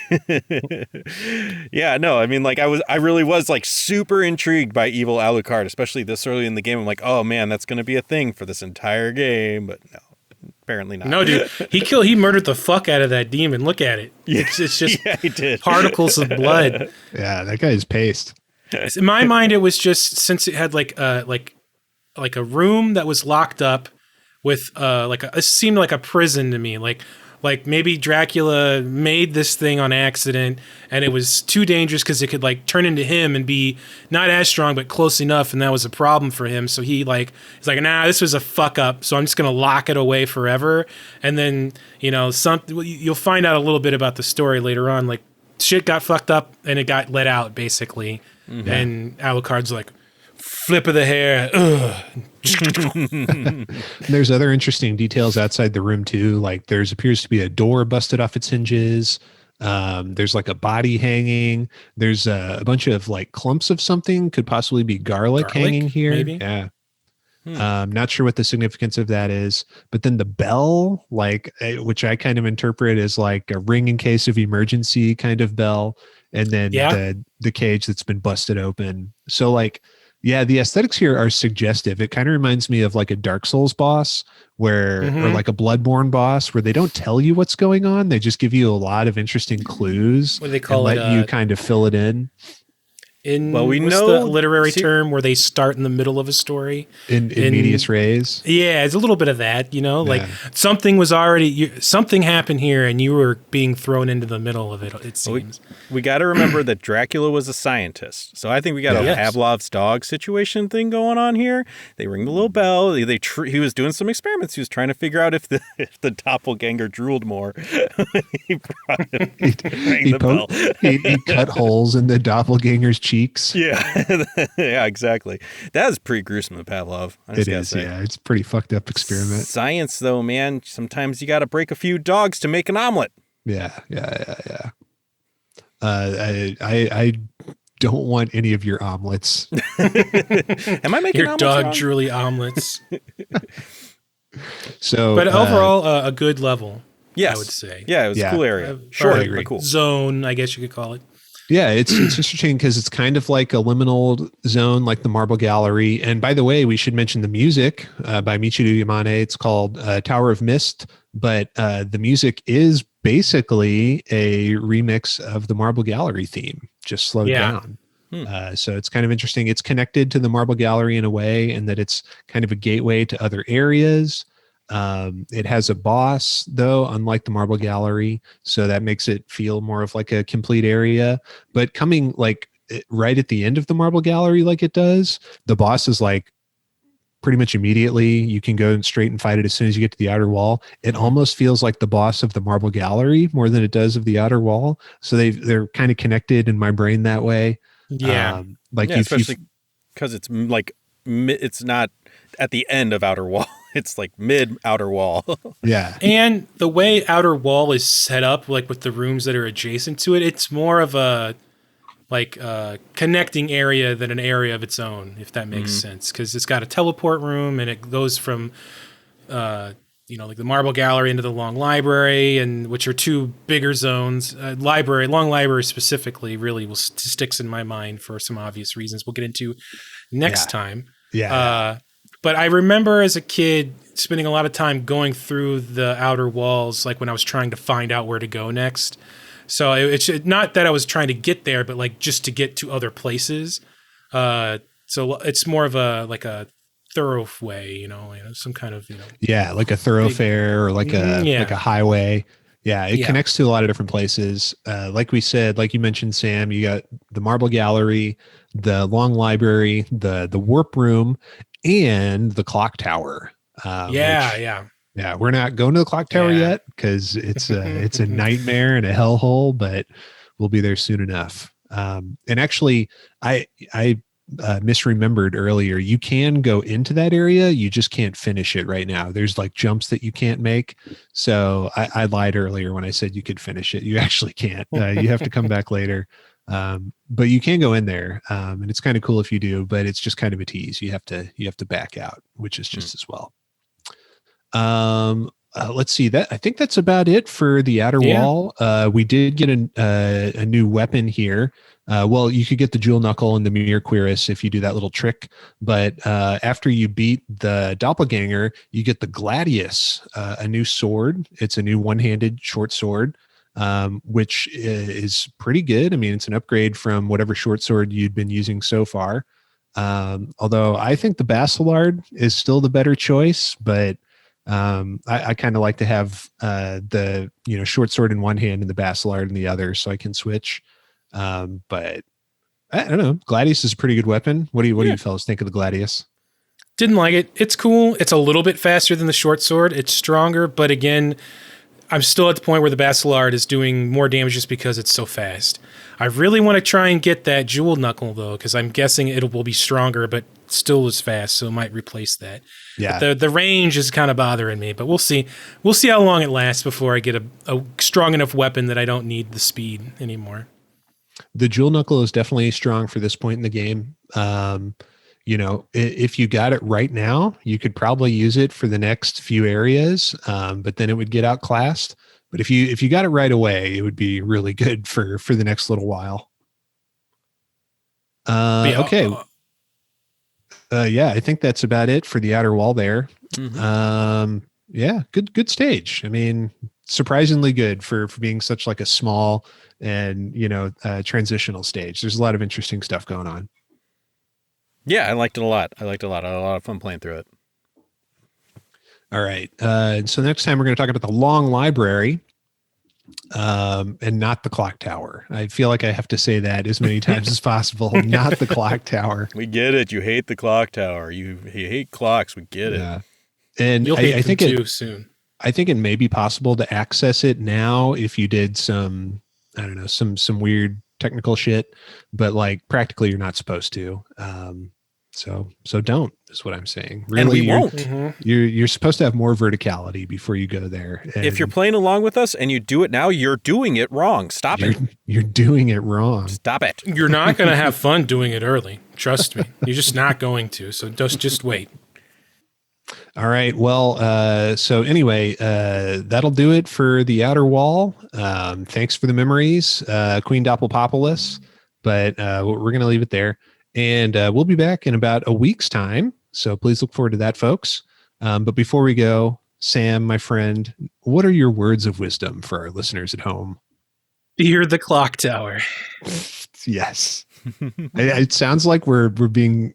Yeah, no, I mean, like I really was like super intrigued by evil Alucard, especially this early in the game. I'm like, oh man, that's going to be a thing for this entire game, but no. Apparently not. No, dude. He murdered the fuck out of that demon. Look at it. Yeah. It's just he did. Particles of blood. Yeah, that guy's paced. In my mind, it was just since it had like a room that was locked up with it seemed like a prison to me. Like maybe Dracula made this thing on accident and it was too dangerous because it could like turn into him and be not as strong but close enough, and that was a problem for him. So he's like, nah, this was a fuck up, so I'm just gonna lock it away forever. And then you'll find out a little bit about the story later on. Like shit got fucked up and it got let out basically, and Alucard's like, flip of the hair. There's other interesting details outside the room too. Like appears to be a door busted off its hinges. There's like a body hanging. There's a bunch of like clumps of something, could possibly be garlic hanging here. Maybe? Yeah. Not sure what the significance of that is, but then the bell, which I kind of interpret as like a ring in case of emergency kind of bell. And then the cage that's been busted open. So yeah, the aesthetics here are suggestive. It kind of reminds me of like a Dark Souls boss or like a Bloodborne boss where they don't tell you what's going on. They just give you a lot of interesting clues. What do they call it? Let you kind of fill it in. What's the literary term where they start in the middle of a story? In medias res. Yeah, it's a little bit of that, like something happened here and you were being thrown into the middle of it, it seems. We got to remember that Dracula was a scientist. So I think we got a Pavlov's dog situation thing going on here. They ring the little bell. He was doing some experiments. He was trying to figure out if the doppelganger drooled more. He rang the bell. He cut holes in the doppelganger's cheeks. Yeah, yeah, exactly. That is pretty gruesome, the Pavlov. It is, yeah. It's a pretty fucked up experiment. Science, though, man. Sometimes you got to break a few dogs to make an omelet. Yeah. I don't want any of your omelets. Am I making your dog drooly omelets? But overall, a good level. Yes, I would say. Yeah, it was a cool area. Short, but cool. Zone, I guess you could call it. Yeah, it's interesting because it's kind of like a liminal zone, like the Marble Gallery. And by the way, we should mention the music by Michiru Yamane. It's called Tower of Mist, but the music is basically a remix of the Marble Gallery theme, just slowed down. So it's kind of interesting. It's connected to the Marble Gallery in a way, and that it's kind of a gateway to other areas. It has a boss, though, unlike the Marble Gallery, so that makes it feel more of like a complete area. But coming like right at the end of the Marble Gallery, like it does, the boss is like pretty much immediately. You can go straight and fight it as soon as you get to the outer wall. It almost feels like the boss of the Marble Gallery more than it does of the outer wall. So they're kind of connected in my brain that way. Yeah, especially because it's like it's not at the end of outer wall. It's like mid outer wall. Yeah. And the way outer wall is set up, like with the rooms that are adjacent to it, it's more of a connecting area than an area of its own, if that makes sense. Because it's got a teleport room and it goes from, like the Marble Gallery into the Long Library, and which are two bigger zones. Long Library specifically really sticks in my mind for some obvious reasons we'll get into next time. Yeah. But I remember as a kid spending a lot of time going through the outer walls, like when I was trying to find out where to go next. So it's not that I was trying to get there, but like just to get to other places. So it's more of a thoroughway, some kind of, Yeah, like a thoroughfare or like a highway. Yeah, it connects to a lot of different places. Like we said, like you mentioned, Sam, you got the Marble Gallery, the Long Library, the Warp Room, and the Clock Tower. Yeah, we're not going to the Clock Tower yet because it's a nightmare and a hellhole, but we'll be there soon enough. And actually, I misremembered earlier. You can go into that area, you just can't finish it right now. There's like jumps that you can't make. So I lied earlier when I said you could finish it. You actually can't. You have to come back later. But you can go in there, and it's kind of cool if you do. But it's just kind of a tease. You have to back out, which is just as well. Let's see that. I think that's about it for the outer wall. We did get a new weapon here. Well, you could get the Jewel Knuckle and the Mir Cuirass if you do that little trick. But after you beat the doppelganger, you get the Gladius, a new sword. It's a new one-handed short sword, which is pretty good. I mean, it's an upgrade from whatever short sword you'd been using so far. Although I think the Basilard is still the better choice, but I kind of like to have the short sword in one hand and the Basilard in the other, so I can switch. But I don't know. Gladius is a pretty good weapon. What do you fellas think of the Gladius? Didn't like it. It's cool. It's a little bit faster than the short sword. It's stronger, but again, I'm still at the point where the Basilard is doing more damage just because it's so fast. I really want to try and get that Jewel Knuckle though, because I'm guessing it will be stronger, but still as fast, so it might replace that. Yeah. But the range is kind of bothering me, but we'll see. We'll see how long it lasts before I get a strong enough weapon that I don't need the speed anymore. The Jewel Knuckle is definitely strong for this point in the game. If you got it right now, you could probably use it for the next few areas, but then it would get outclassed. But if you got it right away, it would be really good for the next little while. Okay. I think that's about it for the outer wall there. Mm-hmm. Good stage. I mean, surprisingly good for being such like a small and transitional stage. There's a lot of interesting stuff going on. Yeah, I liked it a lot. I had a lot of fun playing through it. All right. So next time we're going to talk about the Long Library, and not the Clock Tower. I feel like I have to say that as many times as possible. Not the Clock Tower. We get it. You hate the Clock Tower. You hate clocks. We get it. And you'll hate them too soon. I think it may be possible to access it now if you did some weird technical shit, but like practically you're not supposed to. So don't is what I'm saying. Really, and we won't. You're supposed to have more verticality before you go there. And if you're playing along with us and you do it now, you're doing it wrong. Stop it. You're doing it wrong. Stop it. You're not going to have fun doing it early. Trust me. You're just not going to. So just wait. All right. Well, so anyway, that'll do it for the outer wall. Thanks for the memories, Queen Doppelpopolis. But we're going to leave it there. And we'll be back in about a week's time. So please look forward to that, folks. But before we go, Sam, my friend, what are your words of wisdom for our listeners at home? Fear the Clock Tower. Yes. It sounds like we're being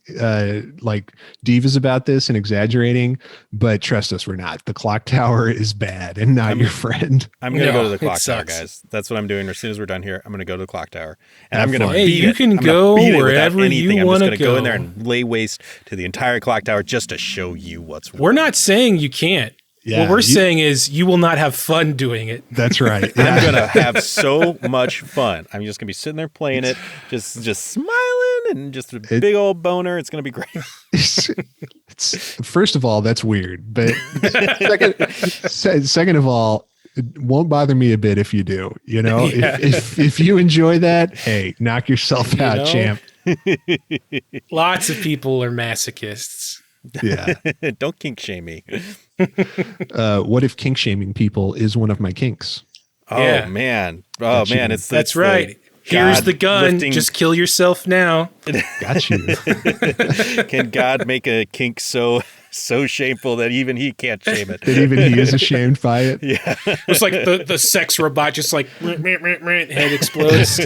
like divas about this and exaggerating, but trust us, we're not. The Clock Tower is bad and not your friend. I'm going to go to the Clock Tower, guys. That's what I'm doing. As soon as we're done here, I'm going to go to the Clock Tower. And I'm going to beat it. You can go wherever you want to go. I'm just going to go in there and lay waste to the entire Clock Tower just to show you what's wrong. We're not saying you can't. Yeah, what we're saying is you will not have fun doing it. That's right. I'm going to have so much fun. I'm just going to be sitting there playing it, just smiling and just a big old boner. It's going to be great. First of all, that's weird. But second of all, it won't bother me a bit if you do. If you enjoy that, hey, knock yourself out, champ. Lots of people are masochists. Yeah. Don't kink shame me. What if kink shaming people is one of my kinks? Oh, yeah. Man. Oh, man. That's right. Here's God the gun. lifting- Just kill yourself now. Got you. Can God make a kink so shameful that even he can't shame it? That even he is ashamed by it. Yeah. It's like the sex robot just like head explodes.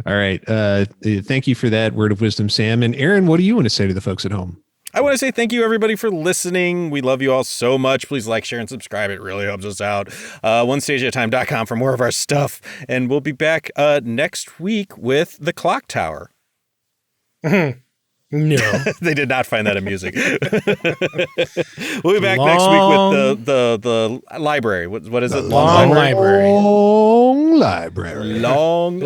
All right. Thank you for that word of wisdom, Sam. And Aaron, what do you want to say to the folks at home? I want to say thank you, everybody, for listening. We love you all so much. Please like, share, and subscribe. It really helps us out. OneStageAtAtime.com for more of our stuff. And we'll be back next week with The Clock Tower. No. They did not find that amusing. We'll be back next week with the library. What is it? Long library. Long library. Long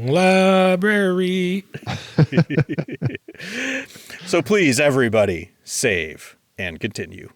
library. So please, everybody, save and continue.